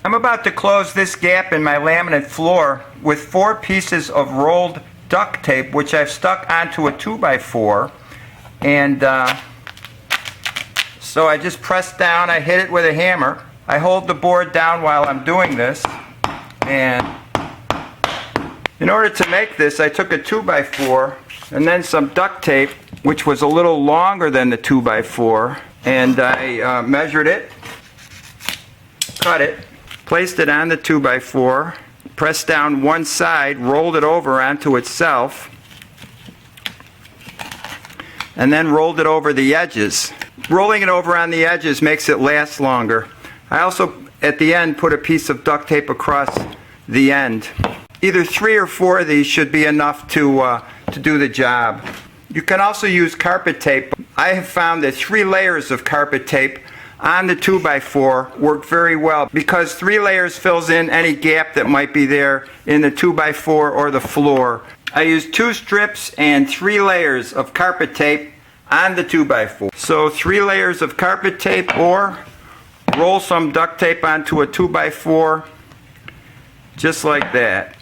I'm about to close this gap in my laminate floor with 4 pieces of rolled duct tape, which I've stuck onto a 2x4. And so I just press down, I hit it with a hammer. I hold the board down while I'm doing this. And in order to make this, I took a 2x4 and then some duct tape, which was a little longer than the 2x4, and I measured it, cut it, placed it on the 2x4, pressed down one side, rolled it over onto itself, and then rolled it over the edges. Rolling it over on the edges makes it last longer. I also, at the end, put a piece of duct tape across the end. Either 3 or 4 of these should be enough to do the job. You can also use carpet tape. I have found that 3 layers of carpet tape on the 2x4 work very well because 3 layers fills in any gap that might be there in the 2x4 or the floor. I use 2 strips and 3 layers of carpet tape on the 2x4. So 3 layers of carpet tape, or roll some duct tape onto a 2x4 just like that.